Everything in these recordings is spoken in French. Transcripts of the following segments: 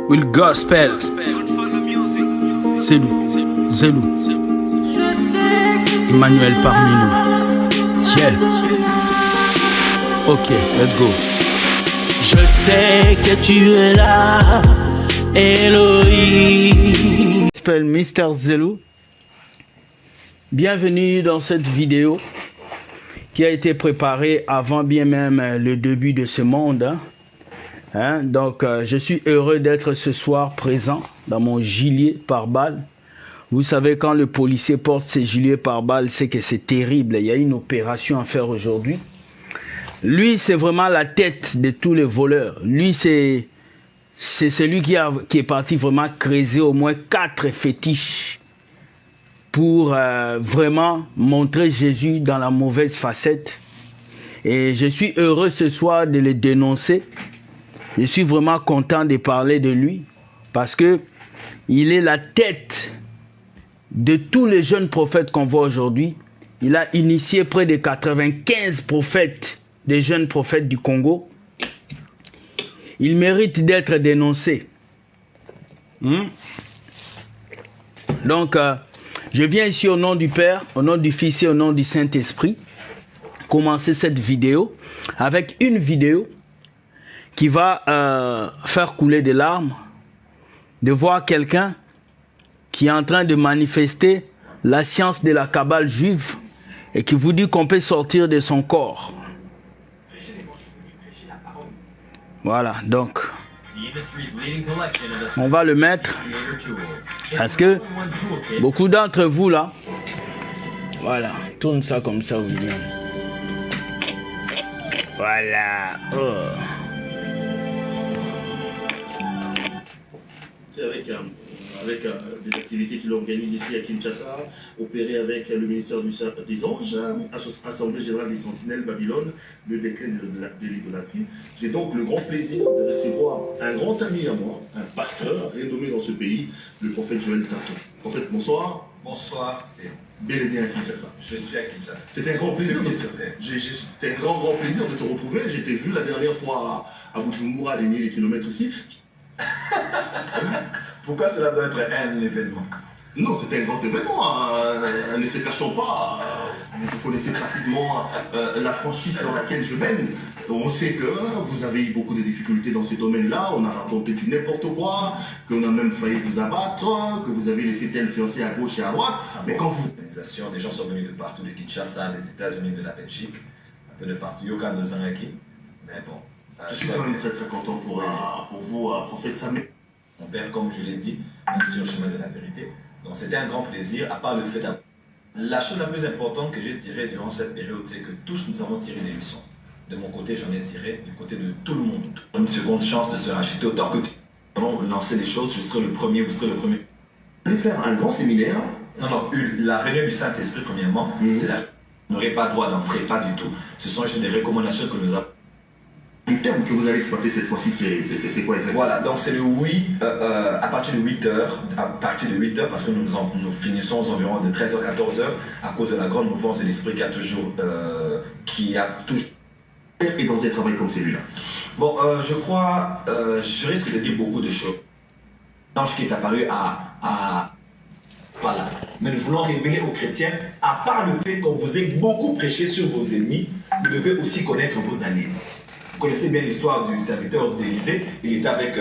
Will Gospel. C'est nous, Zelou. Emmanuel parmi nous. Yeah. Ok, let's go. Je sais que tu es là, Elohim. Je m'appelle Mister Zelou. Bienvenue dans cette vidéo qui a été préparée avant bien même le début de ce monde. Donc, je suis heureux d'être ce soir présent dans mon gilet pare-balles. Vous savez, quand le policier porte ses gilets pare-balles, c'est que c'est terrible. Il y a une opération à faire aujourd'hui. Lui, c'est vraiment la tête de tous les voleurs. Lui, c'est celui qui est parti vraiment creuser au moins 4 fétiches pour vraiment montrer Jésus dans la mauvaise facette. Et je suis heureux ce soir de le dénoncer. Je suis vraiment content de parler de lui parce que il est la tête de tous les jeunes prophètes qu'on voit aujourd'hui. Il a initié près de 95 prophètes, des jeunes prophètes du Congo. Il mérite d'être dénoncé. Donc, je viens ici au nom du Père, au nom du Fils et au nom du Saint-Esprit, commencer cette vidéo avec une vidéo qui va faire couler des larmes, de voir quelqu'un qui est en train de manifester la science de la Kabbale juive et qui vous dit qu'on peut sortir de son corps. Voilà, donc, on va le mettre parce que beaucoup d'entre vous là, voilà, tourne ça comme ça, William. Voilà. Oh. Avec des activités qu'il organise ici à Kinshasa, opérer avec le ministère des Anges, Assemblée Générale des Sentinelles, Babylone, le décret de l'idolâtrie. J'ai donc le grand plaisir de recevoir un grand ami à moi, un pasteur renommé dans ce pays, le prophète Joël Tato. Prophète, bonsoir. Bonsoir. Bienvenue à Kinshasa. Je suis à Kinshasa. C'était un grand plaisir. C'était un grand plaisir de te retrouver. J'étais vu la dernière fois à Bujumbura, à des milliers de kilomètres ici. Pourquoi cela doit être un événement? Non, c'est un grand événement. Ne se cachons pas. Vous connaissez pratiquement la franchise dans laquelle je mène. On sait que vous avez eu beaucoup de difficultés dans ce domaine-là. On a raconté du n'importe quoi, qu'on a même failli vous abattre, que vous avez laissé tel fiancé à gauche et à droite. Mais quand vous... Des gens sont venus de partout, de Kinshasa, des États-Unis, de la Belgique, un peu de partout. Yoka Nozangaki. Mais bon. Je suis quand même très content pour vous, prophète Samuel. Mon père, comme je l'ai dit, même sur le chemin de la vérité. Donc c'était un grand plaisir, à part le fait d'avoir... La chose la plus importante que j'ai tirée durant cette période, c'est que tous nous avons tiré des leçons. De mon côté, j'en ai tiré, du côté de tout le monde. Une seconde chance de se racheter autant que tu allons lancer les choses, je serai le premier, vous serez le premier. Vous allez faire un grand séminaire? Non, la réunion du Saint-Esprit, premièrement, c'est la... Vous n'aurez pas droit d'entrer, pas du tout. Ce sont juste des recommandations que nous avons. Le terme que vous allez exploiter cette fois-ci, c'est quoi exactement? Voilà, donc c'est le oui, à partir de 8h, parce que nous finissons aux environs de 13h, 14h, à cause de la grande mouvance de l'esprit qui a toujours... Et dans un travail comme celui-là? Bon, je crois, je risque de dire beaucoup de choses. L'ange qui est apparu voilà. Mais nous voulons révéler aux chrétiens, à part le fait qu'on vous ait beaucoup prêché sur vos ennemis, vous devez aussi connaître vos alliés. Vous connaissez bien l'histoire du serviteur d'Élysée. Il était avec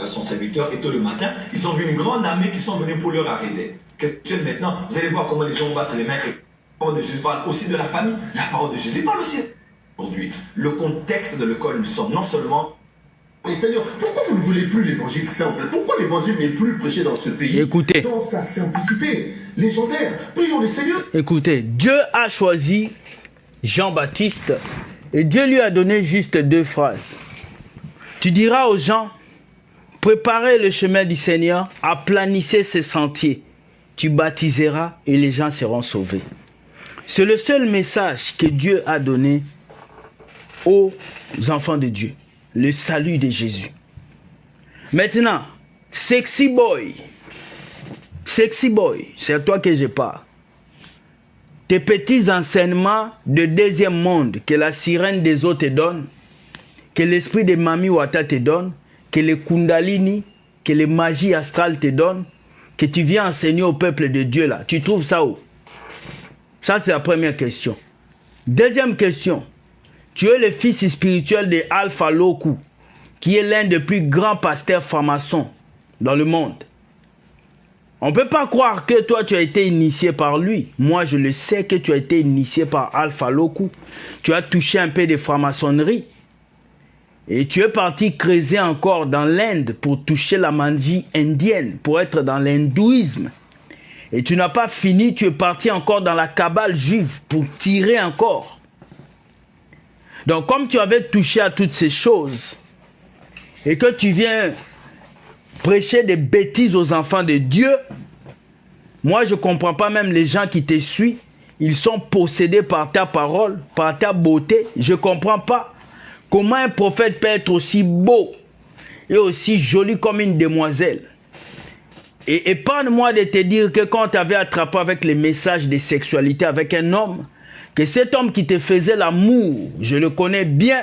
son serviteur et tôt le matin, ils ont vu une grande armée qui sont venus pour leur arrêter. Maintenant, vous allez voir comment les gens vont battre les mains. La parole de Jésus parle aussi de la famille. La parole de Jésus parle aussi aujourd'hui. Le contexte dans lequel nous sommes, non seulement... Mais Seigneur, pourquoi vous ne voulez plus l'évangile simple? Pourquoi l'évangile n'est plus prêché dans ce pays? Écoutez. Dans sa simplicité légendaire. Prions le Seigneur. Écoutez, Dieu a choisi Jean-Baptiste et Dieu lui a donné juste 2 phrases. Tu diras aux gens, préparez le chemin du Seigneur, aplanissez ses sentiers. Tu baptiseras et les gens seront sauvés. C'est le seul message que Dieu a donné aux enfants de Dieu. Le salut de Jésus. Maintenant, sexy boy, c'est à toi que je parle. Tes petits enseignements de deuxième monde que la sirène des eaux te donne, que l'esprit de Mami Wata te donne, que le Kundalini que les magies astrales te donnent, que tu viens enseigner au peuple de Dieu là? Tu trouves ça où? Ça, c'est la première question. Deuxième question. Tu es le fils spirituel de Alpha Loku, qui est l'un des plus grands pasteurs francs-maçons dans le monde. On ne peut pas croire que toi, tu as été initié par lui. Moi, je le sais que tu as été initié par Alpha Loku. Tu as touché un peu de franc-maçonnerie. Et tu es parti creuser encore dans l'Inde pour toucher la magie indienne, pour être dans l'hindouisme. Et tu n'as pas fini, tu es parti encore dans la cabale juive pour tirer encore. Donc, comme tu avais touché à toutes ces choses, et que tu viens prêcher des bêtises aux enfants de Dieu, moi je ne comprends pas, même les gens qui te suivent, ils sont possédés par ta parole, par ta beauté. Je ne comprends pas comment un prophète peut être aussi beau et aussi joli comme une demoiselle. Et épargne-moi de te dire que quand tu avais attrapé avec les messages de sexualité avec un homme, que cet homme qui te faisait l'amour, je le connais bien,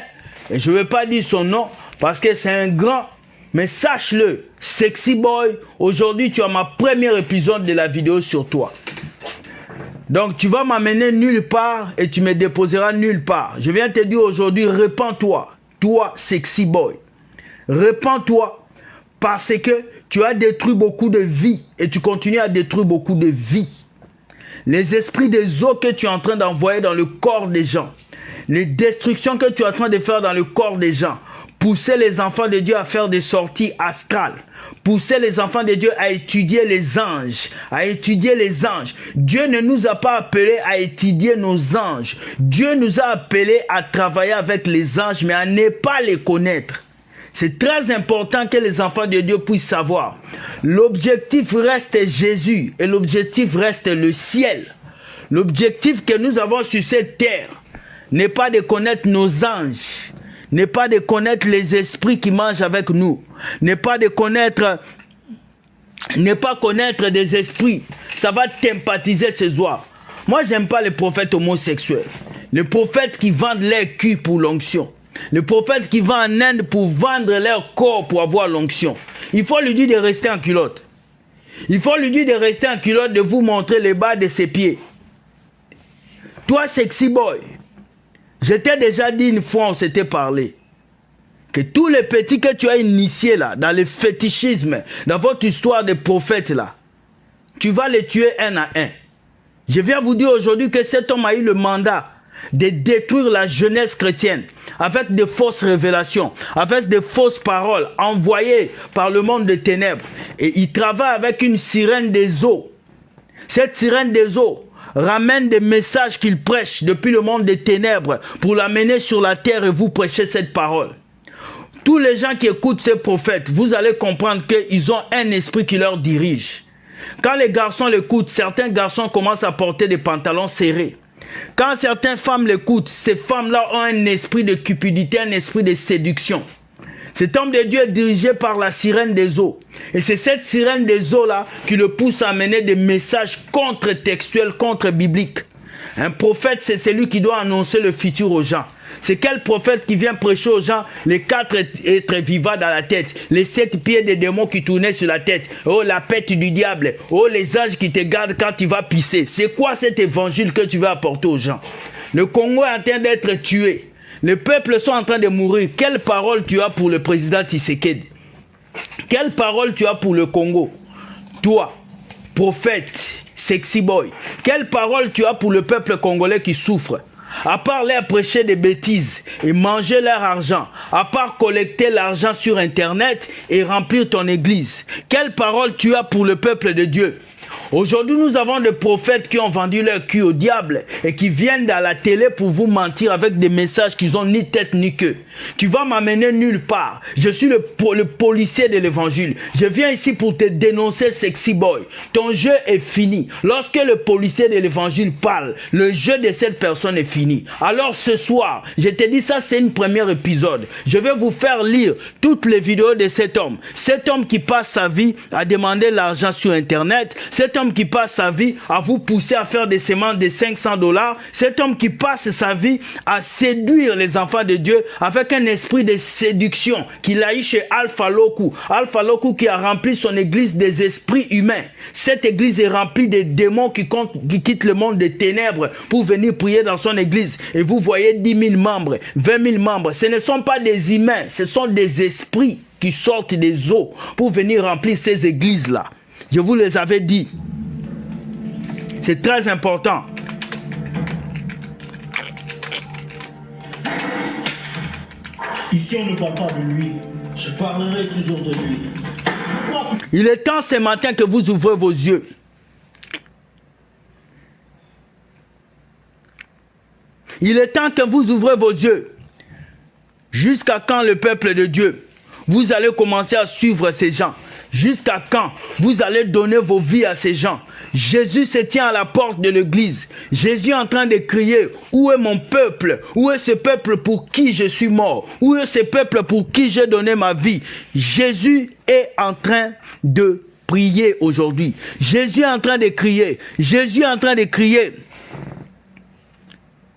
et je ne vais pas dire son nom, parce que c'est un grand. Mais sache-le, Sexy Boy, aujourd'hui tu as ma première épisode de la vidéo sur toi. Donc tu vas m'amener nulle part et tu me déposeras nulle part. Je viens te dire aujourd'hui, répands-toi, toi Sexy Boy. Répands-toi parce que tu as détruit beaucoup de vies et tu continues à détruire beaucoup de vies. Les esprits des eaux que tu es en train d'envoyer dans le corps des gens, les destructions que tu es en train de faire dans le corps des gens, pousser les enfants de Dieu à faire des sorties astrales. Pousser les enfants de Dieu à étudier les anges. À étudier les anges. Dieu ne nous a pas appelés à étudier nos anges. Dieu nous a appelés à travailler avec les anges, mais à ne pas les connaître. C'est très important que les enfants de Dieu puissent savoir. L'objectif reste Jésus et l'objectif reste le ciel. L'objectif que nous avons sur cette terre n'est pas de connaître nos anges, n'est pas de connaître les esprits qui mangent avec nous, n'est pas connaître des esprits. Ça va t'empathiser ce soir. Moi, j'aime pas les prophètes homosexuels, les prophètes qui vendent leur cul pour l'onction, les prophètes qui vont en Inde pour vendre leur corps pour avoir l'onction. Il faut lui dire de rester en culotte. Il faut lui dire de rester en culotte, de vous montrer les bas de ses pieds. Toi, Sexy Boy, je t'ai déjà dit une fois, on s'était parlé, que tous les petits que tu as initiés là, dans le fétichisme, dans votre histoire de prophètes là, tu vas les tuer un à un. Je viens vous dire aujourd'hui que cet homme a eu le mandat de détruire la jeunesse chrétienne avec de fausses révélations, avec de fausses paroles envoyées par le monde des ténèbres. Et il travaille avec une sirène des eaux. Cette sirène des eaux ramène des messages qu'il prêche depuis le monde des ténèbres pour l'amener sur la terre et vous prêchez cette parole. Tous les gens qui écoutent ces prophètes, vous allez comprendre qu'ils ont un esprit qui leur dirige. Quand les garçons l'écoutent, certains garçons commencent à porter des pantalons serrés. Quand certaines femmes l'écoutent, ces femmes-là ont un esprit de cupidité, un esprit de séduction. Cet homme de Dieu est dirigé par la sirène des eaux. Et c'est cette sirène des eaux-là qui le pousse à amener des messages contre-textuels, contre-bibliques. Un prophète, c'est celui qui doit annoncer le futur aux gens. C'est quel prophète qui vient prêcher aux gens les 4 êtres vivants dans la tête, les 7 pieds des démons qui tournaient sur la tête, oh la pète du diable, oh les anges qui te gardent quand tu vas pisser. C'est quoi cet évangile que tu veux apporter aux gens? Le Congo est en train d'être tué. Les peuples sont en train de mourir. Quelle parole tu as pour le président Tshisekedi? Quelle parole tu as pour le Congo? Toi, prophète, Sexy Boy. Quelle parole tu as pour le peuple congolais qui souffre? À part leur prêcher des bêtises et manger leur argent, à part collecter l'argent sur internet et remplir ton église, quelle parole tu as pour le peuple de Dieu? Aujourd'hui, nous avons des prophètes qui ont vendu leur cul au diable et qui viennent dans la télé pour vous mentir avec des messages qui n'ont ni tête ni queue. Tu vas m'amener nulle part. Je suis le policier de l'évangile. Je viens ici pour te dénoncer, Sexy Boy. Ton jeu est fini. Lorsque le policier de l'évangile parle, le jeu de cette personne est fini. Alors ce soir, je te dis ça, c'est une première épisode. Je vais vous faire lire toutes les vidéos de cet homme. Cet homme qui passe sa vie à demander l'argent sur internet. Cet homme qui passe sa vie à vous pousser à faire des semences de $500, cet homme qui passe sa vie à séduire les enfants de Dieu avec un esprit de séduction qu'il a eu chez Alpha Loku. Alpha Loku qui a rempli son église des esprits humains. Cette église est remplie de démons qui quittent le monde des ténèbres pour venir prier dans son église. Et vous voyez 10 000 membres, 20 000 membres. Ce ne sont pas des humains, ce sont des esprits qui sortent des eaux pour venir remplir ces églises-là. Je vous les avais dit. C'est très important. Ici, on ne parle pas de lui. Je parlerai toujours de lui. Il est temps ce matin que vous ouvrez vos yeux. Il est temps que vous ouvrez vos yeux. Jusqu'à quand le peuple de Dieu, vous allez commencer à suivre ces gens? Jusqu'à quand vous allez donner vos vies à ces gens? Jésus se tient à la porte de l'église. Jésus est en train de crier, où est mon peuple? Où est ce peuple pour qui je suis mort? Où est ce peuple pour qui j'ai donné ma vie? Jésus est en train de prier aujourd'hui. Jésus est en train de crier. Jésus est en train de crier.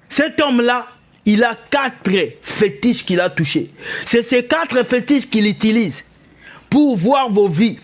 Cet homme-là, il a 4 fétiches qu'il a touchés. C'est ces 4 fétiches qu'il utilise pour voir vos vies,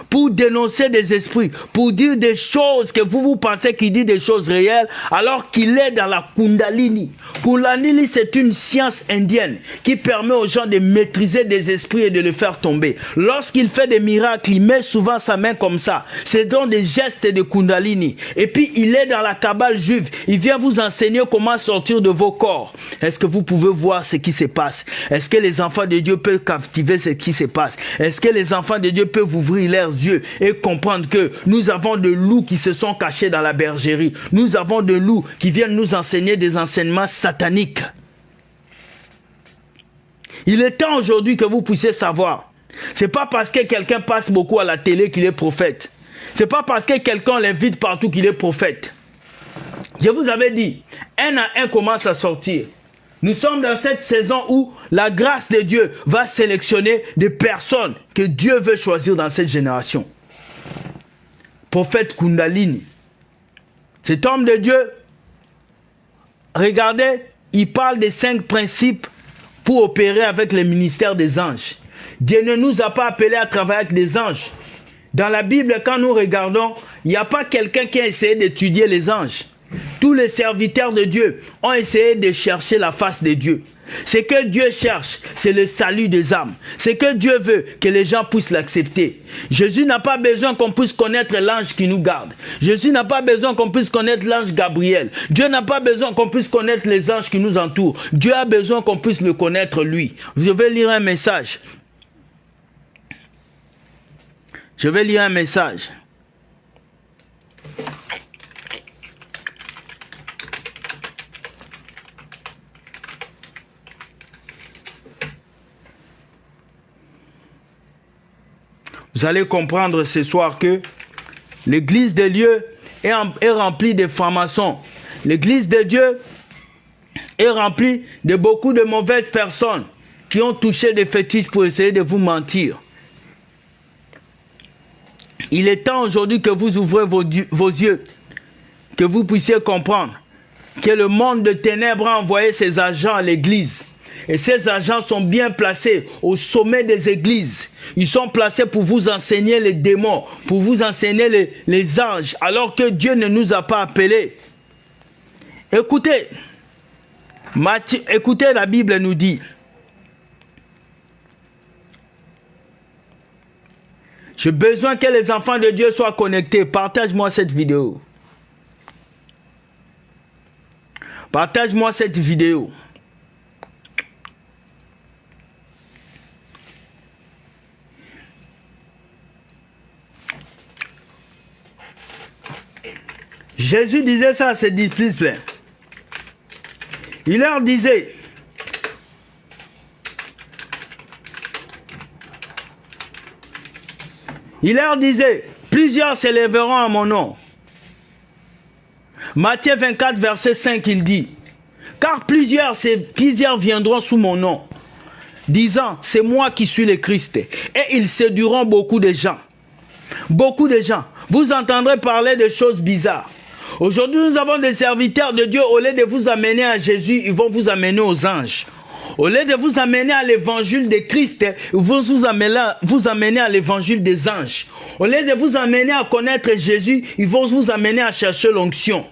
pour dénoncer des esprits, pour dire des choses que vous pensez qu'il dit des choses réelles, alors qu'il est dans la Kundalini. Kundalini, c'est une science indienne qui permet aux gens de maîtriser des esprits et de les faire tomber. Lorsqu'il fait des miracles, il met souvent sa main comme ça. C'est donc des gestes de Kundalini. Et puis, il est dans la Kabbale juive. Il vient vous enseigner comment sortir de vos corps. Est-ce que vous pouvez voir ce qui se passe? Est-ce que les enfants de Dieu peuvent captiver ce qui se passe? Est-ce que les enfants de Dieu peuvent ouvrir leurs yeux et comprendre que nous avons des loups qui se sont cachés dans la bergerie. Nous avons des loups qui viennent nous enseigner des enseignements sataniques. Il est temps aujourd'hui que vous puissiez savoir. C'est pas parce que quelqu'un passe beaucoup à la télé qu'il est prophète. C'est pas parce que quelqu'un l'invite partout qu'il est prophète. Je vous avais dit, un à un commence à sortir. Nous sommes dans cette saison où la grâce de Dieu va sélectionner des personnes que Dieu veut choisir dans cette génération. Prophète Kundalini. Cet homme de Dieu, regardez, il parle des 5 principes pour opérer avec le ministère des anges. Dieu ne nous a pas appelés à travailler avec des anges. Dans la Bible, quand nous regardons, il n'y a pas quelqu'un qui a essayé d'étudier les anges. Tous les serviteurs de Dieu ont essayé de chercher la face de Dieu. Ce que Dieu cherche, c'est le salut des âmes. Ce que Dieu veut, que les gens puissent l'accepter. Jésus n'a pas besoin qu'on puisse connaître l'ange qui nous garde. Jésus n'a pas besoin qu'on puisse connaître l'ange Gabriel. Dieu n'a pas besoin qu'on puisse connaître les anges qui nous entourent. Dieu a besoin qu'on puisse le connaître lui. Je vais lire un message. Je vais lire un message. Vous allez comprendre ce soir que l'église de Dieu est remplie de francs-maçons. L'église de Dieu est remplie de beaucoup de mauvaises personnes qui ont touché des fétiches pour essayer de vous mentir. Il est temps aujourd'hui que vous ouvrez vos yeux, que vous puissiez comprendre que le monde de ténèbres a envoyé ses agents à l'église. Et ces agents sont bien placés au sommet des églises. Ils sont placés pour vous enseigner les démons, pour vous enseigner les anges, alors que Dieu ne nous a pas appelés. Écoutez, écoutez, la Bible nous dit, j'ai besoin que les enfants de Dieu soient connectés. Partage-moi cette vidéo. Partage-moi cette vidéo. Jésus disait ça à ses disciples. Il leur disait, plusieurs s'élèveront à mon nom. Matthieu 24, verset 5, il dit, car plusieurs viendront sous mon nom, disant, c'est moi qui suis le Christ. Et ils séduiront beaucoup de gens. Beaucoup de gens. vous entendrez parler de choses bizarres. Aujourd'hui, nous avons des serviteurs de Dieu, au lieu de vous amener à Jésus, ils vont vous amener aux anges. Au lieu de vous amener à l'évangile de Christ, ils vont vous amener à l'évangile des anges. Au lieu de vous amener à connaître Jésus, ils vont vous amener à chercher l'onction.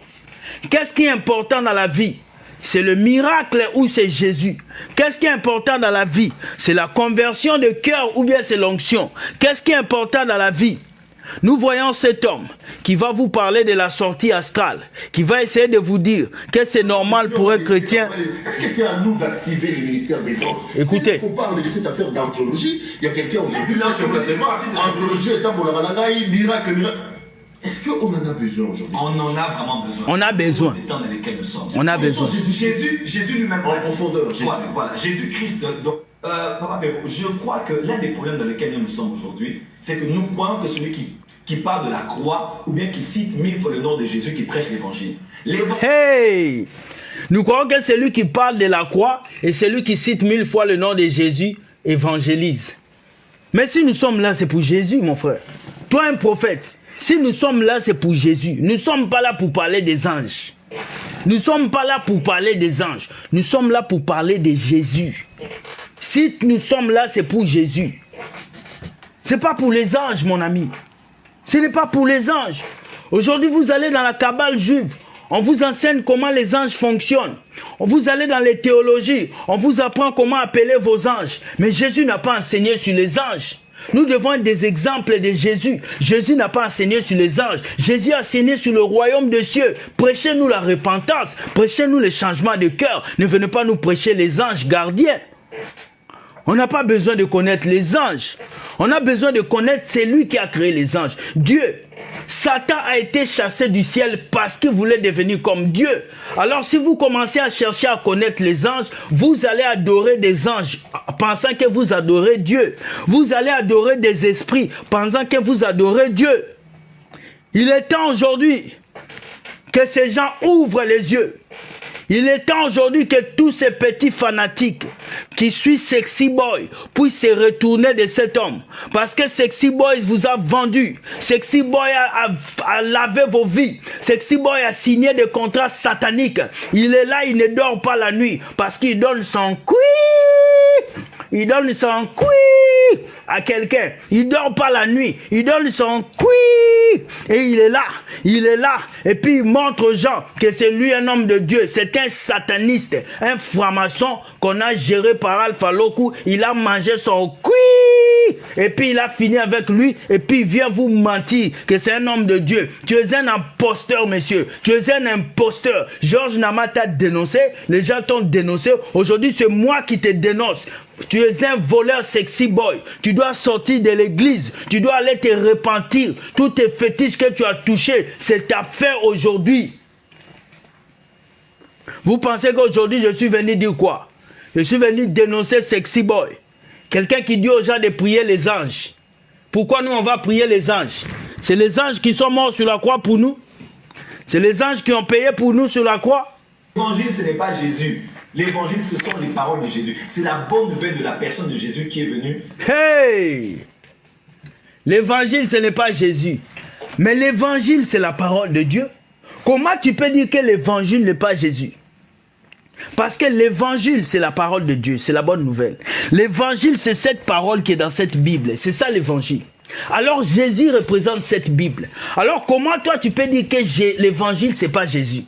Qu'est-ce qui est important dans la vie? C'est le miracle ou c'est Jésus? Qu'est-ce qui est important dans la vie? C'est la conversion de cœur ou bien c'est l'onction? Qu'est-ce qui est important dans la vie? Nous voyons cet homme qui va vous parler de la sortie astrale, qui va essayer de vous dire que c'est normal pour un chrétien. Est-ce que c'est à nous d'activer le ministère des anges? Écoutez. Si on parle de cette affaire d'anthropologie, il y a quelqu'un aujourd'hui, là, anthropologie est un miracle. Est-ce qu'on en a besoin aujourd'hui? On en a vraiment besoin. On a besoin. Des temps dans lesquels nous sommes. On a besoin. Jésus lui-même. En profondeur. Voilà, Jésus-Christ. Donc, Papa Péro, je crois que l'un des problèmes dans lesquels nous sommes aujourd'hui, c'est que nous croyons que celui qui parle de la croix, ou bien qui cite 1000 fois le nom de Jésus, qui prêche l'évangile. Hey! Nous croyons que celui qui parle de la croix et celui qui cite 1000 fois le nom de Jésus évangélise. Mais si nous sommes là, c'est pour Jésus, mon frère. Toi, un prophète. Si nous sommes là, c'est pour Jésus. Nous ne sommes pas là pour parler des anges. Nous ne sommes pas là pour parler des anges. Nous sommes là pour parler de Jésus. Si nous sommes là, c'est pour Jésus. Ce n'est pas pour les anges, mon ami. Ce n'est pas pour les anges. Aujourd'hui, vous allez dans la cabale juive. On vous enseigne comment les anges fonctionnent. Vous allez dans les théologies. On vous apprend comment appeler vos anges. Mais Jésus n'a pas enseigné sur les anges. Nous devons être des exemples de Jésus. Jésus n'a pas enseigné sur les anges. Jésus a enseigné sur le royaume des cieux. Prêchez-nous la repentance. Prêchez-nous le changement de cœur. Ne venez pas nous prêcher les anges gardiens. On n'a pas besoin de connaître les anges. On a besoin de connaître celui qui a créé les anges. Dieu. Satan a été chassé du ciel parce qu'il voulait devenir comme Dieu. Alors si vous commencez à chercher à connaître les anges, vous allez adorer des anges pensant que vous adorez Dieu. Vous allez adorer des esprits pensant que vous adorez Dieu. Il est temps aujourd'hui que ces gens ouvrent les yeux. Il est temps aujourd'hui que tous ces petits fanatiques qui suivent Sexy Boy puissent se retourner de cet homme. Parce que Sexy Boy vous a vendu. Sexy Boy a lavé vos vies. Sexy Boy a signé des contrats sataniques. Il est là, il ne dort pas la nuit. Parce qu'il donne son cuit. Il donne son cuit à quelqu'un. Il ne dort pas la nuit. Il donne son cuit. Et il est là. Et puis il montre aux gens que c'est lui un homme de Dieu. C'est un sataniste, un franc-maçon qu'on a géré par Alpha Loku. Il a mangé son cuit. Et puis il a fini avec lui. Et puis il vient vous mentir que c'est un homme de Dieu. Tu es un imposteur, monsieur. Tu es un imposteur. Georges Nama t'a dénoncé. Les gens t'ont dénoncé. Aujourd'hui, c'est moi qui te dénonce. Tu es un voleur Sexy Boy. Tu dois sortir de l'église. Tu dois aller te repentir. Tous tes fétiches que tu as touchés, c'est ta fin aujourd'hui. Vous pensez qu'aujourd'hui, je suis venu dire quoi? Je suis venu dénoncer Sexy Boy. Quelqu'un qui dit aux gens de prier les anges. Pourquoi nous, on va prier les anges? C'est les anges qui sont morts sur la croix pour nous. C'est les anges qui ont payé pour nous sur la croix. L'évangile, ce n'est pas Jésus. L'évangile, ce sont les paroles de Jésus. C'est la bonne nouvelle de la personne de Jésus qui est venue. Hey! L'évangile, ce n'est pas Jésus. Mais l'évangile, c'est la parole de Dieu. Comment tu peux dire que l'évangile n'est pas Jésus? Parce que l'évangile, c'est la parole de Dieu. C'est la bonne nouvelle. L'évangile, c'est cette parole qui est dans cette Bible. C'est ça l'évangile. Alors Jésus représente cette Bible. Alors comment toi tu peux dire que l'évangile, c'est pas Jésus?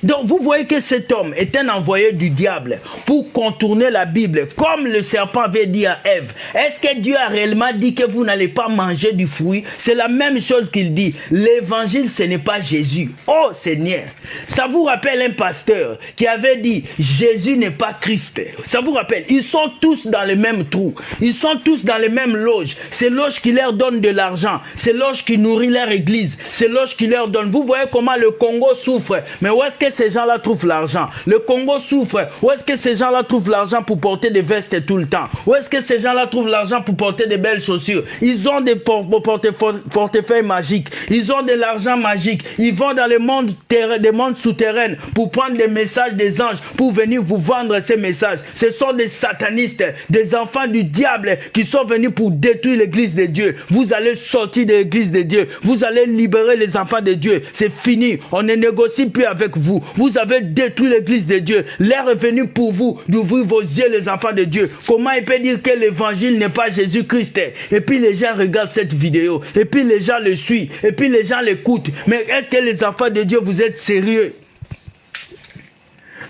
Donc vous voyez que cet homme est un envoyé du diable pour contourner la Bible, comme le serpent avait dit à Ève. Est-ce que Dieu a réellement dit que vous n'allez pas manger du fruit? C'est la même chose qu'il dit. L'évangile, ce n'est pas Jésus. Oh Seigneur, ça vous rappelle un pasteur qui avait dit Jésus n'est pas Christ. Ça vous rappelle? Ils sont tous dans le même trou. Ils sont tous dans les mêmes loges. C'est loge qui leur donne de l'argent. C'est loge qui nourrit leur église. C'est loge qui leur donne. Vous voyez comment le Congo souffre. Mais où est-ce que que ces gens-là trouvent l'argent? Le Congo souffre. Où est-ce que ces gens-là trouvent l'argent pour porter des vestes tout le temps? Où est-ce que ces gens-là trouvent l'argent pour porter des belles chaussures? Ils ont des portefeuilles magiques. Ils ont de l'argent magique. Ils vont dans les mondes souterrains pour prendre des messages des anges, pour venir vous vendre ces messages. Ce sont des satanistes, des enfants du diable qui sont venus pour détruire l'église de Dieu. Vous allez sortir de l'église de Dieu. Vous allez libérer les enfants de Dieu. C'est fini. On ne négocie plus avec vous. Vous avez détruit l'église de Dieu. L'heure est venue pour vous d'ouvrir vos yeux, les enfants de Dieu. Comment il peut dire que l'évangile n'est pas Jésus-Christ? Et puis les gens regardent cette vidéo. Et puis les gens le suivent. Et puis les gens l'écoutent. Mais est-ce que les enfants de Dieu, vous êtes sérieux?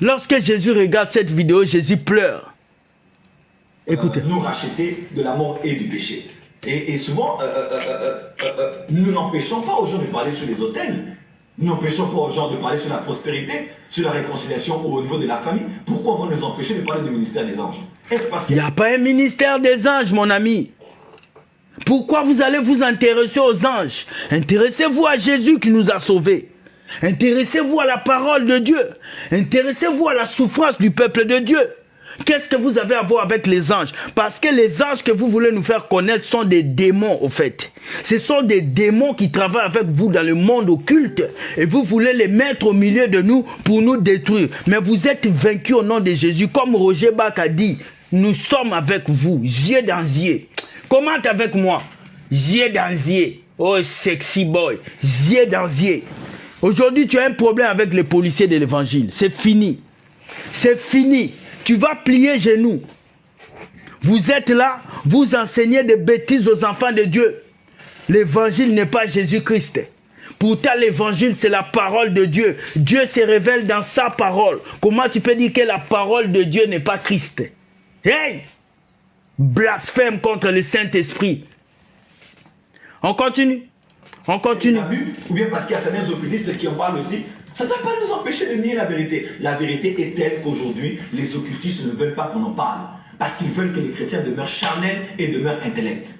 Lorsque Jésus regarde cette vidéo, Jésus pleure. Écoutez. Nous racheter de la mort et du péché. Et souvent, nous n'empêchons pas aux gens de parler sur les autels. Nous n'empêchons pas aux gens de parler sur la prospérité, sur la réconciliation au niveau de la famille. Pourquoi on va nous empêcher de parler du ministère des anges? Est-ce parce qu'il n'y a pas un ministère des anges, mon ami? Pourquoi vous allez vous intéresser aux anges? Intéressez-vous à Jésus qui nous a sauvés. Intéressez-vous à la parole de Dieu. Intéressez-vous à la souffrance du peuple de Dieu. Qu'est-ce que vous avez à voir avec les anges? Parce que les anges que vous voulez nous faire connaître sont des démons, au fait. Ce sont des démons qui travaillent avec vous dans le monde occulte. Et vous voulez les mettre au milieu de nous pour nous détruire. Mais vous êtes vaincus au nom de Jésus. Comme Roger Bach a dit, nous sommes avec vous, yeux dans yeux. Commente avec moi. Yeux dans yeux. Oh, sexy boy. Yeux dans yeux. Aujourd'hui, tu as un problème avec les policiers de l'évangile. C'est fini. C'est fini. Tu vas plier genoux. Vous êtes là, vous enseignez des bêtises aux enfants de Dieu. L'évangile n'est pas Jésus-Christ. Pourtant, l'évangile, c'est la parole de Dieu. Dieu se révèle dans sa parole. Comment tu peux dire que la parole de Dieu n'est pas Christ? Hey! Blasphème contre le Saint-Esprit. On continue. On continue. Ou bien parce qu'il y a certains occultistes qui en parlent aussi. Ça ne doit pas nous empêcher de nier la vérité. La vérité est telle qu'aujourd'hui, les occultistes ne veulent pas qu'on en parle. Parce qu'ils veulent que les chrétiens demeurent charnels et demeurent intellects.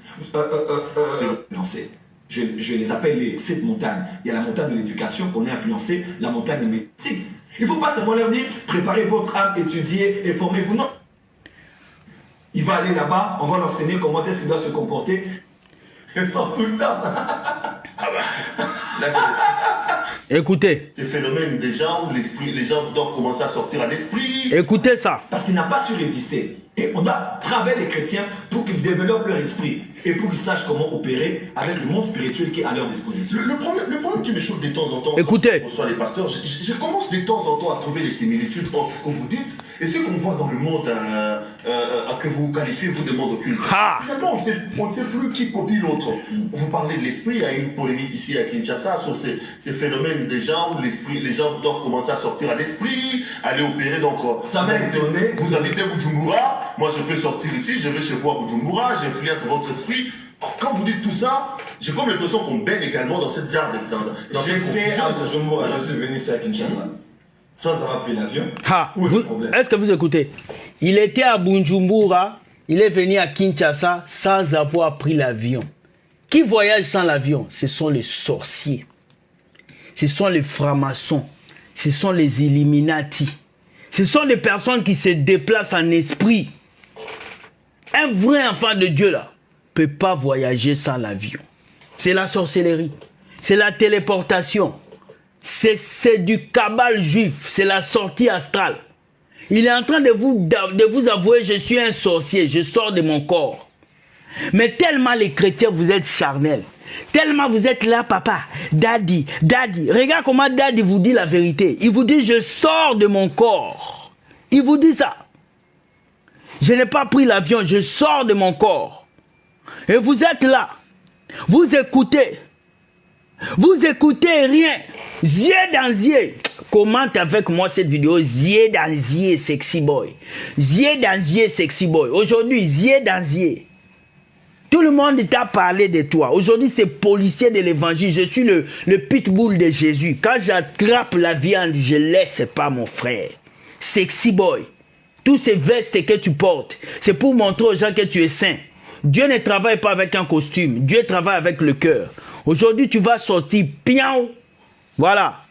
Je les appelle les 7 montagnes. Il y a la montagne de l'éducation qu'on est influencé, la montagne médiatique. Il ne faut pas seulement leur dire, préparez votre âme, étudiez et formez-vous. Non. Il va aller là-bas, on va l'enseigner comment est-ce qu'il doit se comporter. Il sort tout le temps. Écoutez. Ces phénomènes déjà où les gens doivent commencer à sortir à l'esprit. Écoutez ça. Parce qu'il n'a pas su résister. Et on doit travailler les chrétiens pour qu'ils développent leur esprit et pour qu'ils sachent comment opérer avec le monde spirituel qui est à leur disposition. Le problème qui me choque de temps en temps, écoutez, quand on reçoit les pasteurs, je commence de temps en temps à trouver des similitudes entre ce que vous dites et ce qu'on voit dans le monde que vous qualifiez, vous, de monde occulte. Finalement, on ne sait plus qui copie l'autre. Vous parlez de l'esprit, il y a une polémique ici à Kinshasa sur ces phénomènes des gens où les gens doivent commencer à sortir à l'esprit, aller opérer. Donc, ça m'a étonné. Vous habitez Bujumbura, moi je peux sortir ici, je vais chez vous à Bujumbura, j'influence votre esprit. Quand vous dites tout ça, j'ai comme l'impression qu'on baigne également dans cette genre dans cette confusion. Je suis venu ici à Kinshasa sans avoir pris l'avion. Est-ce que vous écoutez? Il était à Bujumbura, il est venu à Kinshasa sans avoir pris l'avion. Qui voyage sans l'avion? Ce sont les sorciers. Ce sont les francs-maçons. Ce sont les Illuminati. Ce sont les personnes qui se déplacent en esprit. Un vrai enfant de Dieu là ne peut pas voyager sans l'avion. C'est la sorcellerie. C'est la téléportation. C'est du cabale juif. C'est la sortie astrale. Il est en train de vous avouer, je suis un sorcier, je sors de mon corps. Mais tellement les chrétiens, vous êtes charnels. Tellement vous êtes là, papa, daddy, daddy. Regarde comment daddy vous dit la vérité. Il vous dit, je sors de mon corps. Il vous dit ça. Je n'ai pas pris l'avion, je sors de mon corps. Et vous êtes là. Vous écoutez. Vous écoutez rien. Yeux dans yeux. Commente avec moi cette vidéo. Yeux dans yeux, sexy boy. Yeux dans yeux, sexy boy. Aujourd'hui, yeux dans yeux. Tout le monde t'a parlé de toi. Aujourd'hui, c'est policier de l'évangile. Je suis le pitbull de Jésus. Quand j'attrape la viande, je ne laisse pas mon frère. Sexy boy. Tous ces vestes que tu portes, c'est pour montrer aux gens que tu es saint. Dieu ne travaille pas avec un costume. Dieu travaille avec le cœur. Aujourd'hui, tu vas sortir pian. Voilà.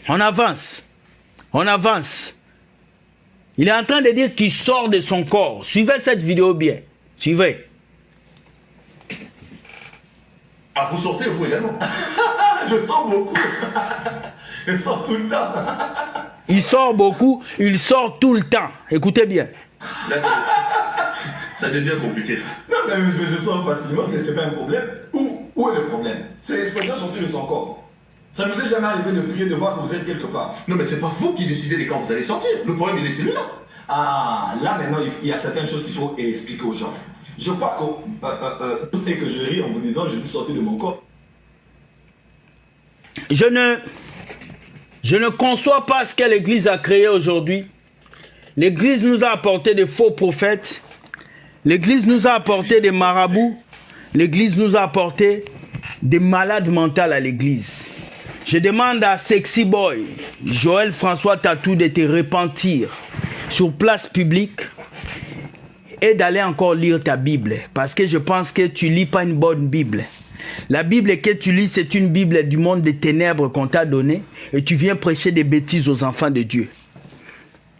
On avance. On avance. Il est en train de dire qu'il sort de son corps. Suivez cette vidéo bien. Suivez. Ah, vous sortez, vous également. Je sors beaucoup. Je sors tout le temps. Il sort beaucoup, il sort tout le temps. Écoutez bien. Là, ça devient compliqué. Non, mais je sors facilement, c'est pas un problème. Où est le problème? C'est l'expression sortie de son corps. Ça ne nous est jamais arrivé de prier, de voir que vous êtes quelque part. Non, mais c'est pas vous qui décidez de quand vous allez sortir. Le problème, il est celui-là. Ah, là maintenant, il y a certaines choses qu'il faut expliquer aux gens. Je crois que c'est que je ris en vous disant, je dis sortir de mon corps. Je ne conçois pas ce que l'Église a créé aujourd'hui. L'Église nous a apporté des faux prophètes. L'Église nous a apporté des marabouts. L'Église nous a apporté des malades mentales à l'Église. Je demande à Sexy Boy, Joël François Tatou, de te repentir sur place publique et d'aller encore lire ta Bible. Parce que je pense que tu ne lis pas une bonne Bible. La Bible que tu lis, c'est une Bible du monde des ténèbres qu'on t'a donnée et tu viens prêcher des bêtises aux enfants de Dieu.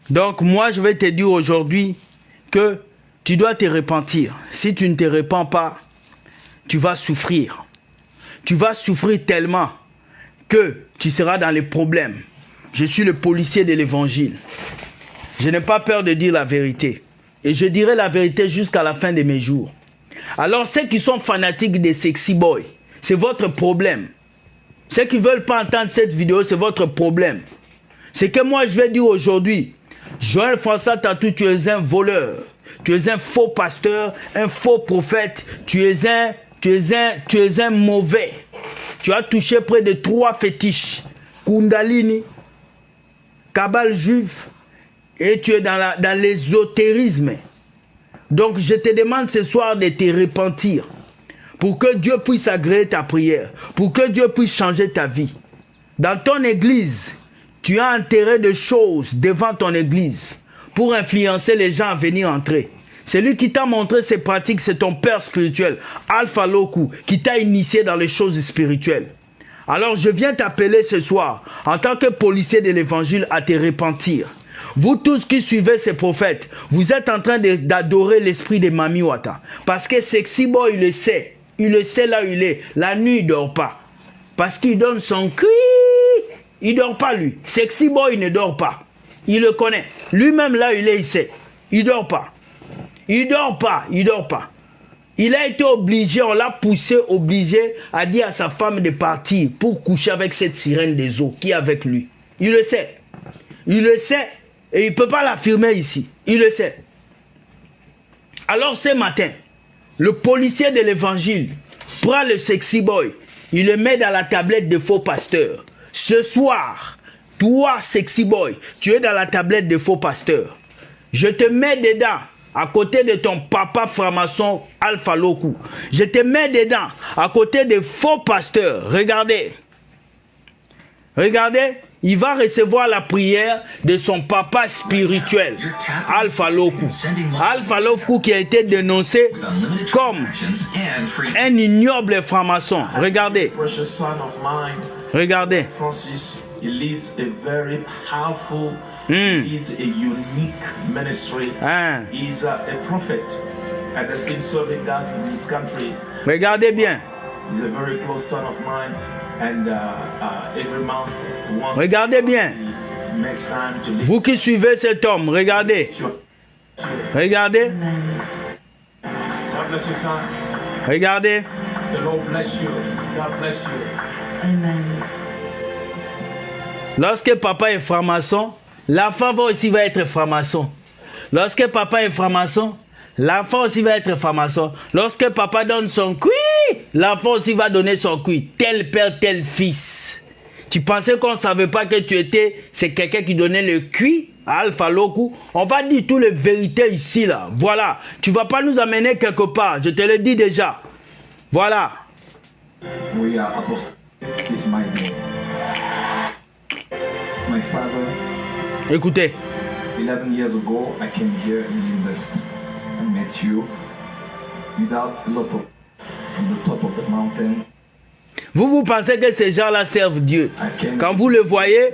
Donc moi, je vais te dire aujourd'hui que tu dois te repentir. Si tu ne te repens pas, tu vas souffrir. Tu vas souffrir tellement que tu seras dans les problèmes. Je suis le policier de l'évangile. Je n'ai pas peur de dire la vérité. Et je dirai la vérité jusqu'à la fin de mes jours. Alors ceux qui sont fanatiques des Sexy Boys, c'est votre problème. Ceux qui ne veulent pas entendre cette vidéo, c'est votre problème. C'est que moi je vais dire aujourd'hui, Joël François Tatou, tu es un voleur. Tu es un faux pasteur, un faux prophète. Tu es un mauvais. Tu as touché près de 3 fétiches. Kundalini, Kabbale juif, et tu es dans l'ésotérisme. Donc je te demande ce soir de te repentir. Pour que Dieu puisse agréer ta prière. Pour que Dieu puisse changer ta vie. Dans ton église, tu as enterré des choses devant ton église. Pour influencer les gens à venir entrer. Celui qui t'a montré ces pratiques, c'est ton père spirituel, Alpha Loku, qui t'a initié dans les choses spirituelles. Alors je viens t'appeler ce soir, en tant que policier de l'évangile, à te repentir. Vous tous qui suivez ces prophètes, vous êtes en train d'adorer l'esprit de Mami Wata. Parce que Sexy Boy, il le sait. Il le sait là où il est. La nuit, il ne dort pas. Parce qu'il donne son cri. Il ne dort pas lui. Sexy Boy, il ne dort pas. Il le connaît. Lui-même là où il est, il sait. Il ne dort pas. Il dort pas, il dort pas. Il a été obligé, on l'a poussé, obligé à dire à sa femme de partir pour coucher avec cette sirène des eaux qui est avec lui. Il le sait. Il le sait et il ne peut pas l'affirmer ici. Il le sait. Alors ce matin, le policier de l'évangile prend le Sexy Boy, il le met dans la tablette de faux pasteur. Ce soir, toi Sexy Boy, tu es dans la tablette de faux pasteur. Je te mets dedans. À côté de ton papa franc-maçon Alpha Loku. Je te mets dedans. À côté des faux pasteurs. Regardez. Regardez. Il va recevoir la prière de son papa spirituel. Alpha Loku. Alpha Loku qui a été dénoncé comme un ignoble franc-maçon. Regardez. Regardez. Francis, he leads a very powerful, he leads a unique ministry. He's a prophet and has been serving God in his country. Regardez bien. He's a very close son of mine, and every month once. Regardez bien. Makes time to Vous qui suivez cet homme, regardez. Regardez. God bless you, son. Regardez. The Lord bless you. God bless you. Amen. Lorsque papa est franc-maçon, l'enfant aussi va être franc-maçon. Lorsque papa est franc-maçon, l'enfant aussi va être franc-maçon. Lorsque papa donne son cuit, l'enfant aussi va donner son cuit. Tel père, tel fils. Tu pensais qu'on ne savait pas que tu étais, c'est quelqu'un qui donnait le cuit à Alpha Loku. On va dire toutes les vérités ici, là. Voilà. Tu ne vas pas nous amener quelque part. Je te le dis déjà. Voilà. We are apostolic is my name. My father, Écoutez. 11 years ago, I came here in university. I met you without a lot of, on the top of the mountain. Vous pensez que ces gens-là servent Dieu. Quand vous le voyez,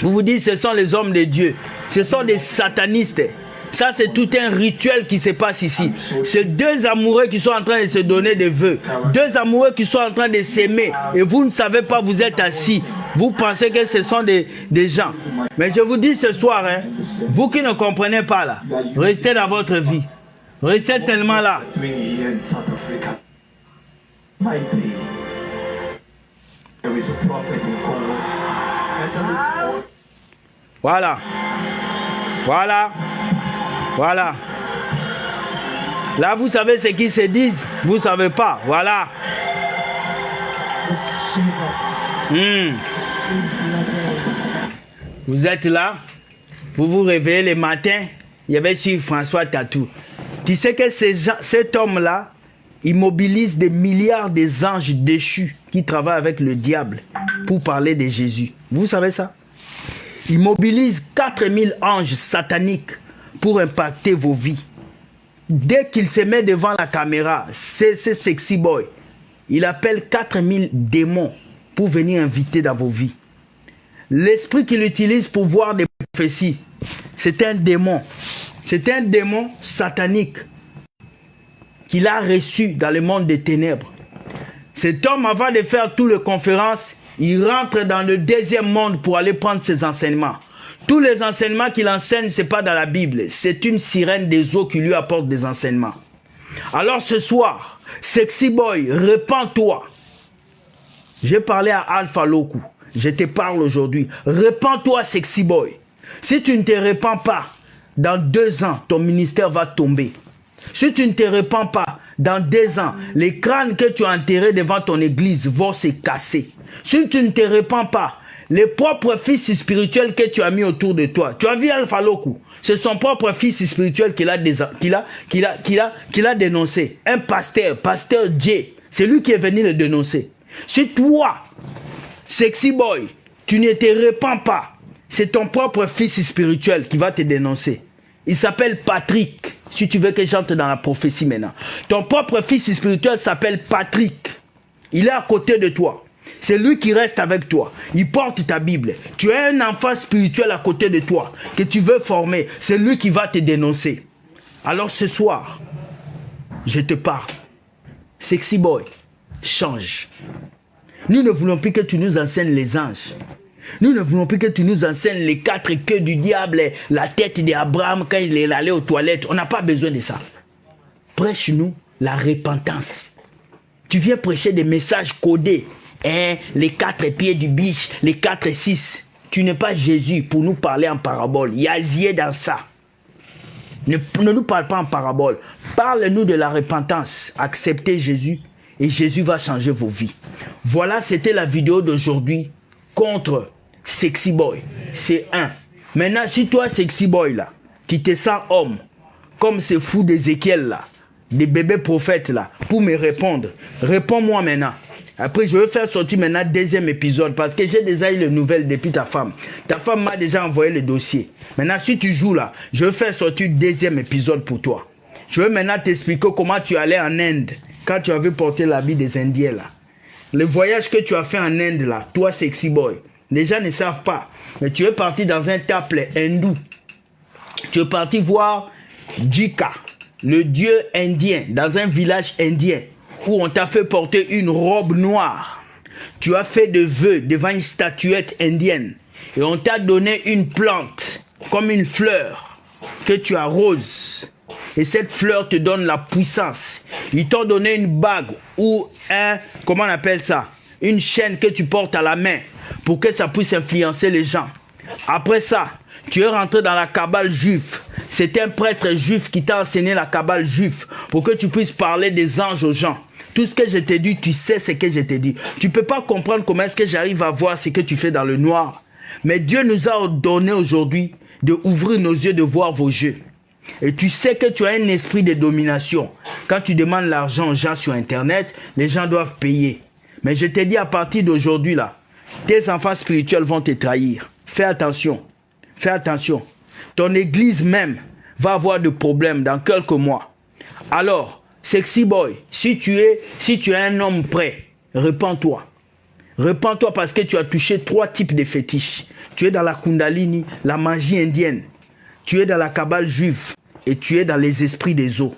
vous vous dites ce sont les hommes de Dieu. Ce sont des satanistes. Ça, c'est tout un rituel qui se passe ici. C'est deux amoureux qui sont en train de se donner des vœux. Deux amoureux qui sont en train de s'aimer. Et vous ne savez pas, vous êtes assis. Vous pensez que ce sont des gens. Mais je vous dis ce soir, hein, vous qui ne comprenez pas là, restez dans votre vie. Restez seulement là. Voilà. Voilà. Voilà. Là, vous savez ce qu'ils se disent. Vous ne savez pas. Voilà. Vous êtes là. Vous vous réveillez le matin. Il y avait sur François Tatou. Tu sais que cet homme-là, il mobilise des milliards d'anges déchus qui travaillent avec le diable pour parler de Jésus. Vous savez ça? Il mobilise 4000 anges sataniques pour impacter vos vies. Dès qu'il se met devant la caméra, c'est Sexy Boy. Il appelle 4000 démons pour venir inviter dans vos vies. L'esprit qu'il utilise pour voir des prophéties, c'est un démon. C'est un démon satanique qu'il a reçu dans le monde des ténèbres. Cet homme, avant de faire toutes les conférences, il rentre dans le deuxième monde pour aller prendre ses enseignements. Tous les enseignements qu'il enseigne, ce n'est pas dans la Bible. C'est une sirène des eaux qui lui apporte des enseignements. Alors ce soir, Sexy Boy, répands-toi. J'ai parlé à Alpha Loku. Je te parle aujourd'hui. Répands-toi, Sexy Boy. Si tu ne te répands pas, dans 2 ans, ton ministère va tomber. Si tu ne te répands pas, dans 2 ans, les crânes que tu as enterrés devant ton église vont se casser. Si tu ne te répands pas, les propres fils spirituels que tu as mis autour de toi. Tu as vu Alpha Loku. C'est son propre fils spirituel qu'il a dénoncé. Un pasteur J. C'est lui qui est venu le dénoncer. Si toi, Sexy Boy, tu ne te répands pas, c'est ton propre fils spirituel qui va te dénoncer. Il s'appelle Patrick. Si tu veux que j'entre dans la prophétie maintenant. Ton propre fils spirituel s'appelle Patrick. Il est à côté de toi. C'est lui qui reste avec toi. Il porte ta Bible. Tu as un enfant spirituel à côté de toi que tu veux former. C'est lui qui va te dénoncer. Alors ce soir, je te parle. Sexy Boy, change. Nous ne voulons plus que tu nous enseignes les anges. Nous ne voulons plus que tu nous enseignes les 4 queues du diable, la tête d'Abraham quand il est allé aux toilettes. On n'a pas besoin de ça. Prêche-nous la repentance. Tu viens prêcher des messages codés. Les 4 pieds du biche, les 4 et 6. Tu n'es pas Jésus pour nous parler en parabole. Il y a Zié dans ça. Ne nous parle pas en parabole. Parle-nous de la repentance. Acceptez Jésus et Jésus va changer vos vies. Voilà, c'était la vidéo d'aujourd'hui contre Sexy Boy. C'est 1. Maintenant, si toi, Sexy Boy, là, tu te sens homme, comme ces fous d'Ézéchiel, là, des bébés prophètes, là, pour me répondre, réponds-moi maintenant. Après, je vais faire sortir maintenant 2e épisode parce que j'ai déjà eu les nouvelles depuis ta femme. Ta femme m'a déjà envoyé le dossier. Maintenant, si tu joues là, je vais faire sortir 2e épisode pour toi. Je vais maintenant t'expliquer comment tu allais en Inde quand tu avais porté l'habit des Indiens là. Le voyage que tu as fait en Inde là, toi Sexy Boy, les gens ne savent pas. Mais tu es parti dans un temple hindou. Tu es parti voir Jika, le dieu indien, dans un village indien. Où on t'a fait porter une robe noire. Tu as fait des vœux devant une statuette indienne. Et on t'a donné une plante, comme une fleur, que tu arroses. Et cette fleur te donne la puissance. Ils t'ont donné une bague ou comment on appelle ça? Une chaîne que tu portes à la main pour que ça puisse influencer les gens. Après ça, tu es rentré dans la cabale juive. C'est un prêtre juif qui t'a enseigné la cabale juive pour que tu puisses parler des anges aux gens. Tout ce que je t'ai dit, tu sais ce que je t'ai dit. Tu ne peux pas comprendre comment est-ce que j'arrive à voir ce que tu fais dans le noir. Mais Dieu nous a ordonné aujourd'hui d'ouvrir nos yeux, de voir vos yeux. Et tu sais que tu as un esprit de domination. Quand tu demandes l'argent aux gens sur Internet, les gens doivent payer. Mais je t'ai dit à partir d'aujourd'hui, là, tes enfants spirituels vont te trahir. Fais attention. Fais attention. Ton église même va avoir des problèmes dans quelques mois. Alors, Sexy Boy, si tu es un homme prêt, répands-toi. Repends-toi parce que tu as touché 3 types de fétiches. Tu es dans la Kundalini, la magie indienne. Tu es dans la Kabbale juive et tu es dans les esprits des eaux.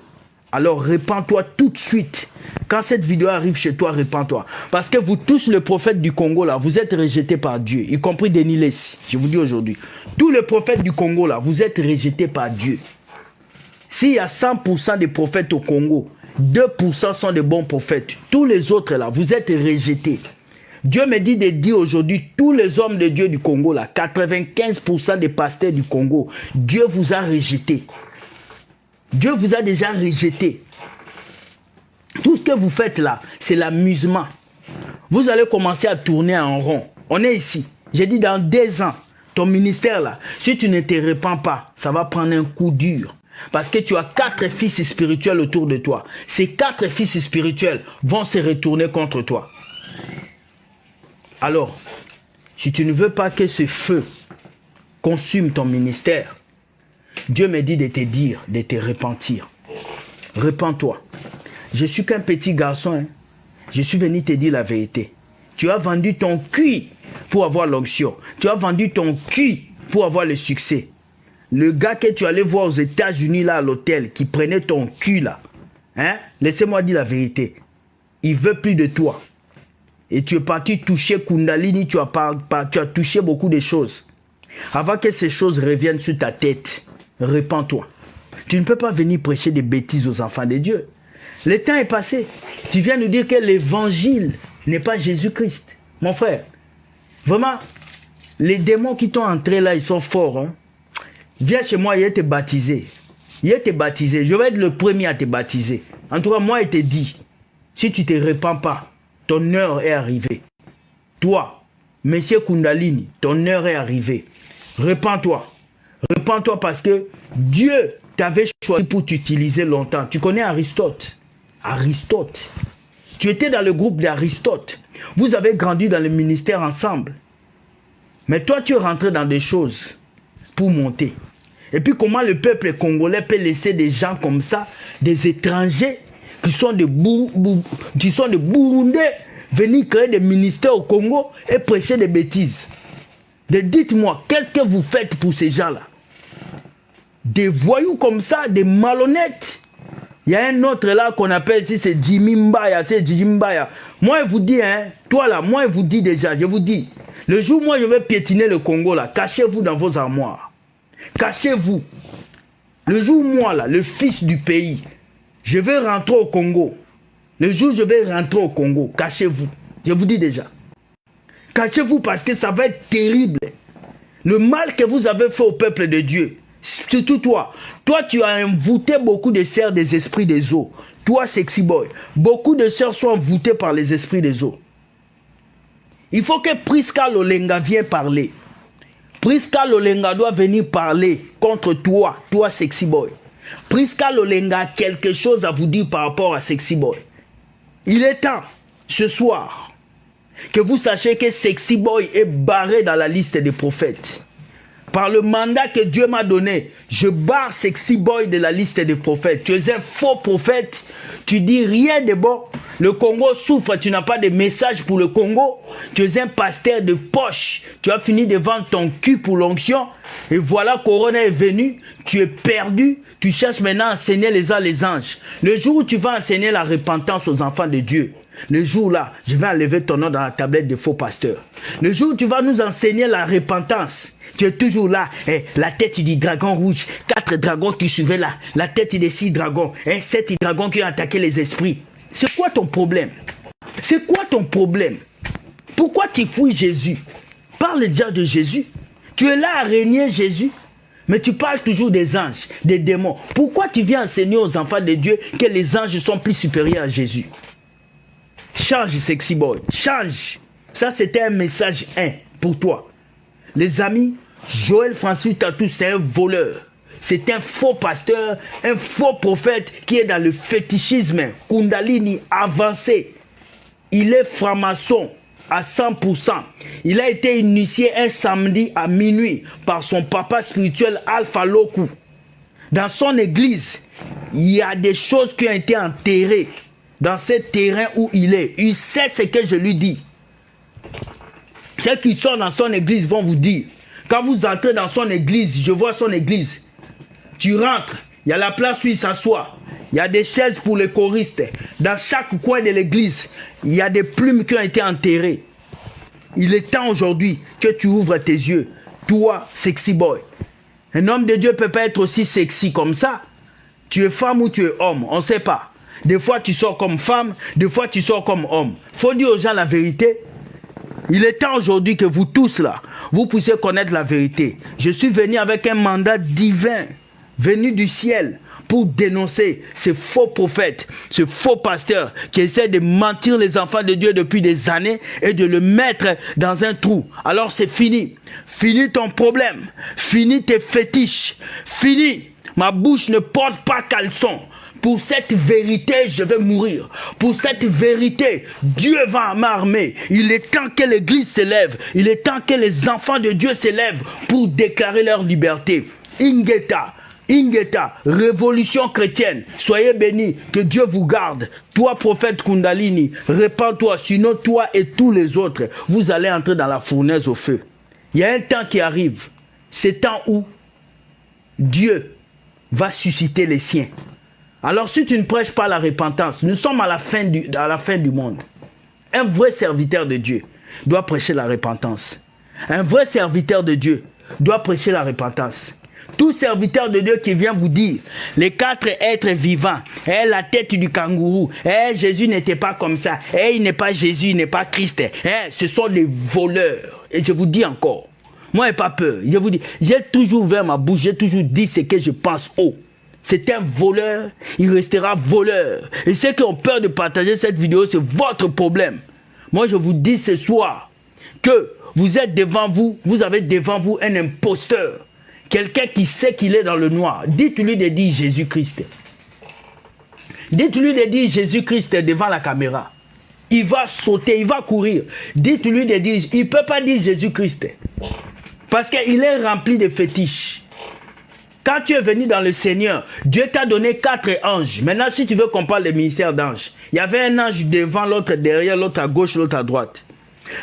Alors repends-toi tout de suite. Quand cette vidéo arrive chez toi, repends-toi. Parce que vous tous, le prophète du Congo, là, vous êtes rejetés par Dieu, y compris Denis Lessi. Je vous dis aujourd'hui, tous les prophètes du Congo, là, vous êtes rejetés par Dieu. S'il y a 100% des prophètes au Congo, 2% sont des bons prophètes. Tous les autres, là, vous êtes rejetés. Dieu me dit de dire aujourd'hui, tous les hommes de Dieu du Congo, là, 95% des pasteurs du Congo, Dieu vous a rejetés. Dieu vous a déjà rejeté. Tout ce que vous faites là, c'est l'amusement. Vous allez commencer à tourner en rond. On est ici. J'ai dit dans 2 ans, ton ministère là, si tu ne te répands pas, ça va prendre un coup dur. Parce que tu as 4 fils spirituels autour de toi. Ces 4 fils spirituels vont se retourner contre toi. Alors, si tu ne veux pas que ce feu consume ton ministère, Dieu me dit de te dire, de te repentir. Repens-toi. Je suis qu'un petit garçon. Hein. Je suis venu te dire la vérité. Tu as vendu ton cul pour avoir l'onction. Tu as vendu ton cul pour avoir le succès. Le gars que tu allais voir aux États-Unis là à l'hôtel, qui prenait ton cul là, hein? Laissez-moi dire la vérité. Il veut plus de toi. Et tu es parti toucher Kundalini, tu as touché beaucoup de choses. Avant que ces choses reviennent sur ta tête, repens-toi. Tu ne peux pas venir prêcher des bêtises aux enfants de Dieu. Le temps est passé. Tu viens nous dire que l'évangile n'est pas Jésus-Christ. Mon frère, vraiment, les démons qui t'ont entré là, ils sont forts. Hein? Viens chez moi, il est baptisé. Il est baptisé. Je vais être le premier à te baptiser. En tout cas, moi, il te dit, si tu ne te repens pas, ton heure est arrivée. Toi, Monsieur Kundalini, ton heure est arrivée. Repens-toi. Repens-toi parce que Dieu t'avait choisi pour t'utiliser longtemps. Tu connais Aristote? Aristote. Tu étais dans le groupe d'Aristote. Vous avez grandi dans le ministère ensemble. Mais toi, tu es rentré dans des choses pour monter. Et puis comment le peuple congolais peut laisser des gens comme ça, des étrangers qui sont des Burundais, venir créer des ministères au Congo et prêcher des bêtises. Dites-moi, qu'est-ce que vous faites pour ces gens-là? Des voyous comme ça, des malhonnêtes. Il y a un autre là qu'on appelle ici, c'est Jimmy Mbaya, c'est Jimmy Mbaya. Moi, je vous dis, hein, toi là, moi, je vous dis déjà, je vous dis, le jour où moi, je vais piétiner le Congo là, cachez-vous dans vos armoires. Cachez-vous. Le jour où moi là, le fils du pays, je vais rentrer au Congo. Le jour où je vais rentrer au Congo, cachez-vous. Je vous dis déjà. Cachez-vous parce que ça va être terrible. Le mal que vous avez fait au peuple de Dieu, surtout toi. Toi, tu as envoûté beaucoup de sœurs des esprits des eaux. Toi, Sexy Boy. Beaucoup de sœurs sont envoûtées par les esprits des eaux. Il faut que Priska Lolenga vienne parler. Priska Lolenga doit venir parler contre toi, toi, Sexy Boy. Priska Lolenga a quelque chose à vous dire par rapport à Sexy Boy. Il est temps, ce soir, que vous sachiez que Sexy Boy est barré dans la liste des prophètes. Par le mandat que Dieu m'a donné, je barre Sexy Boy de la liste des prophètes. Tu es un faux prophète, tu dis rien de bon. Le Congo souffre, tu n'as pas de message pour le Congo. Tu es un pasteur de poche. Tu as fini de vendre ton cul pour l'onction. Et voilà, Corona est venu, tu es perdu. Tu cherches maintenant à enseigner les anges. Le jour où tu vas enseigner la repentance aux enfants de Dieu, le jour là, je vais enlever ton nom dans la tablette des faux pasteurs. Le jour où tu vas nous enseigner la repentance, tu es toujours là, la tête du dragon rouge, 4 dragons qui suivaient là, la tête des 6 dragons, 7 dragons qui ont attaqué les esprits. C'est quoi ton problème? C'est quoi ton problème? Pourquoi tu fouilles Jésus? Parle déjà de Jésus. Tu es là à régner Jésus, mais tu parles toujours des anges, des démons. Pourquoi tu viens enseigner aux enfants de Dieu que les anges sont plus supérieurs à Jésus? Change, Sexy Boy, change. Ça, c'était un message 1 pour toi. Les amis, Joël François Tatou, c'est un voleur. C'est un faux pasteur, un faux prophète qui est dans le fétichisme, Kundalini avancé. Il est franc-maçon à 100%. Il a été initié un samedi à minuit par son papa spirituel Alpha Loku. Dans son église, il y a des choses qui ont été enterrées dans ce terrain où il est. Il sait ce que je lui dis. Ceux qui sont dans son église vont vous dire, quand vous entrez dans son église, je vois son église, tu rentres, il y a la place où il s'assoit, il y a des chaises pour les choristes. Dans chaque coin de l'église, il y a des plumes qui ont été enterrées. Il est temps aujourd'hui que tu ouvres tes yeux. Toi, sexy boy. Un homme de Dieu ne peut pas être aussi sexy comme ça. Tu es femme ou tu es homme, on ne sait pas. Des fois tu sors comme femme, des fois tu sors comme homme. Il faut dire aux gens la vérité. Il est temps aujourd'hui que vous tous là, vous puissiez connaître la vérité. Je suis venu avec un mandat divin, venu du ciel, pour dénoncer ces faux prophètes, ces faux pasteurs qui essaient de mentir les enfants de Dieu depuis des années et de le mettre dans un trou. Alors c'est fini. Fini ton problème. Fini tes fétiches. Fini. Ma bouche ne porte pas caleçon. Pour cette vérité, je vais mourir. Pour cette vérité, Dieu va m'armer. Il est temps que l'Église s'élève. Il est temps que les enfants de Dieu s'élèvent pour déclarer leur liberté. Ingeta, révolution chrétienne. Soyez bénis, que Dieu vous garde. Toi, prophète Kundalini, répands-toi. Sinon, toi et tous les autres, vous allez entrer dans la fournaise au feu. Il y a un temps qui arrive. C'est temps où Dieu va susciter les siens. Alors si tu ne prêches pas la repentance, nous sommes à la fin du monde. Un vrai serviteur de Dieu doit prêcher la repentance. Un vrai serviteur de Dieu doit prêcher la repentance. Tout serviteur de Dieu qui vient vous dire, les 4 êtres vivants, la tête du kangourou, Jésus n'était pas comme ça, il n'est pas Jésus, il n'est pas Christ, ce sont des voleurs. Et je vous dis encore, moi, je n'ai pas peur. Je vous dis, j'ai toujours ouvert ma bouche, j'ai toujours dit ce que je pense haut. C'est un voleur, il restera voleur. Et ceux qui ont peur de partager cette vidéo, c'est votre problème. Moi, je vous dis ce soir que vous êtes devant vous, vous avez devant vous un imposteur. Quelqu'un qui sait qu'il est dans le noir. Dites-lui de dire Jésus-Christ. Dites-lui de dire Jésus-Christ devant la caméra. Il va sauter, il va courir. Dites-lui de dire, il ne peut pas dire Jésus-Christ. Parce qu'il est rempli de fétiches. Quand tu es venu dans le Seigneur, Dieu t'a donné 4 anges. Maintenant, si tu veux qu'on parle des ministères d'anges, il y avait un ange devant, l'autre derrière, l'autre à gauche, l'autre à droite.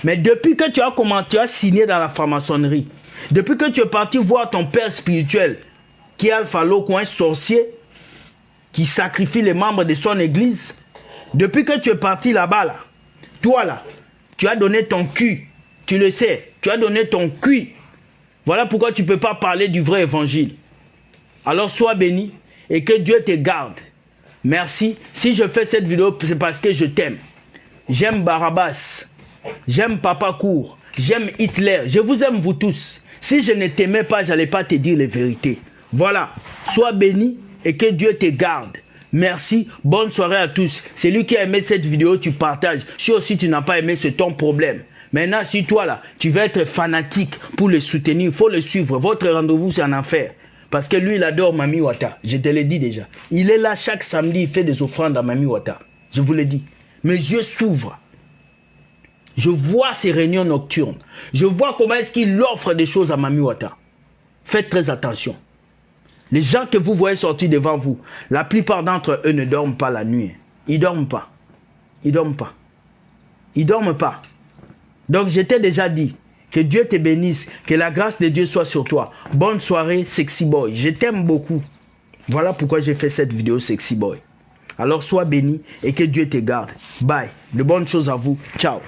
Mais depuis que tu as commencé, tu as signé dans la franc-maçonnerie, depuis que tu es parti voir ton père spirituel, qui est Alpha Loco, un sorcier, qui sacrifie les membres de son église, depuis que tu es parti là-bas, là, toi là, tu as donné ton cul, tu le sais, tu as donné ton cul. Voilà pourquoi tu ne peux pas parler du vrai évangile. Alors sois béni et que Dieu te garde. Merci. Si je fais cette vidéo, c'est parce que je t'aime. J'aime Barabbas. J'aime Papa Cour. J'aime Hitler. Je vous aime vous tous. Si je ne t'aimais pas, je n'allais pas te dire les vérités. Voilà. Sois béni et que Dieu te garde. Merci. Bonne soirée à tous. Celui qui a aimé cette vidéo, tu partages. Si aussi tu n'as pas aimé, c'est ton problème. Maintenant, si toi là, tu veux être fanatique pour le soutenir, il faut le suivre. Votre rendez-vous, c'est en enfer. Parce que lui, il adore Mami Wata. Je te l'ai dit déjà. Il est là chaque samedi, il fait des offrandes à Mami Wata. Je vous l'ai dit. Mes yeux s'ouvrent. Je vois ses réunions nocturnes. Je vois comment est-ce qu'il offre des choses à Mami Wata. Faites très attention. Les gens que vous voyez sortir devant vous, la plupart d'entre eux ne dorment pas la nuit. Ils ne dorment pas. Ils ne dorment pas. Ils ne dorment pas. Donc, je t'ai déjà dit. Que Dieu te bénisse, que la grâce de Dieu soit sur toi. Bonne soirée, Sexy Boy. Je t'aime beaucoup. Voilà pourquoi j'ai fait cette vidéo, Sexy Boy. Alors sois béni et que Dieu te garde. Bye. De bonnes choses à vous. Ciao.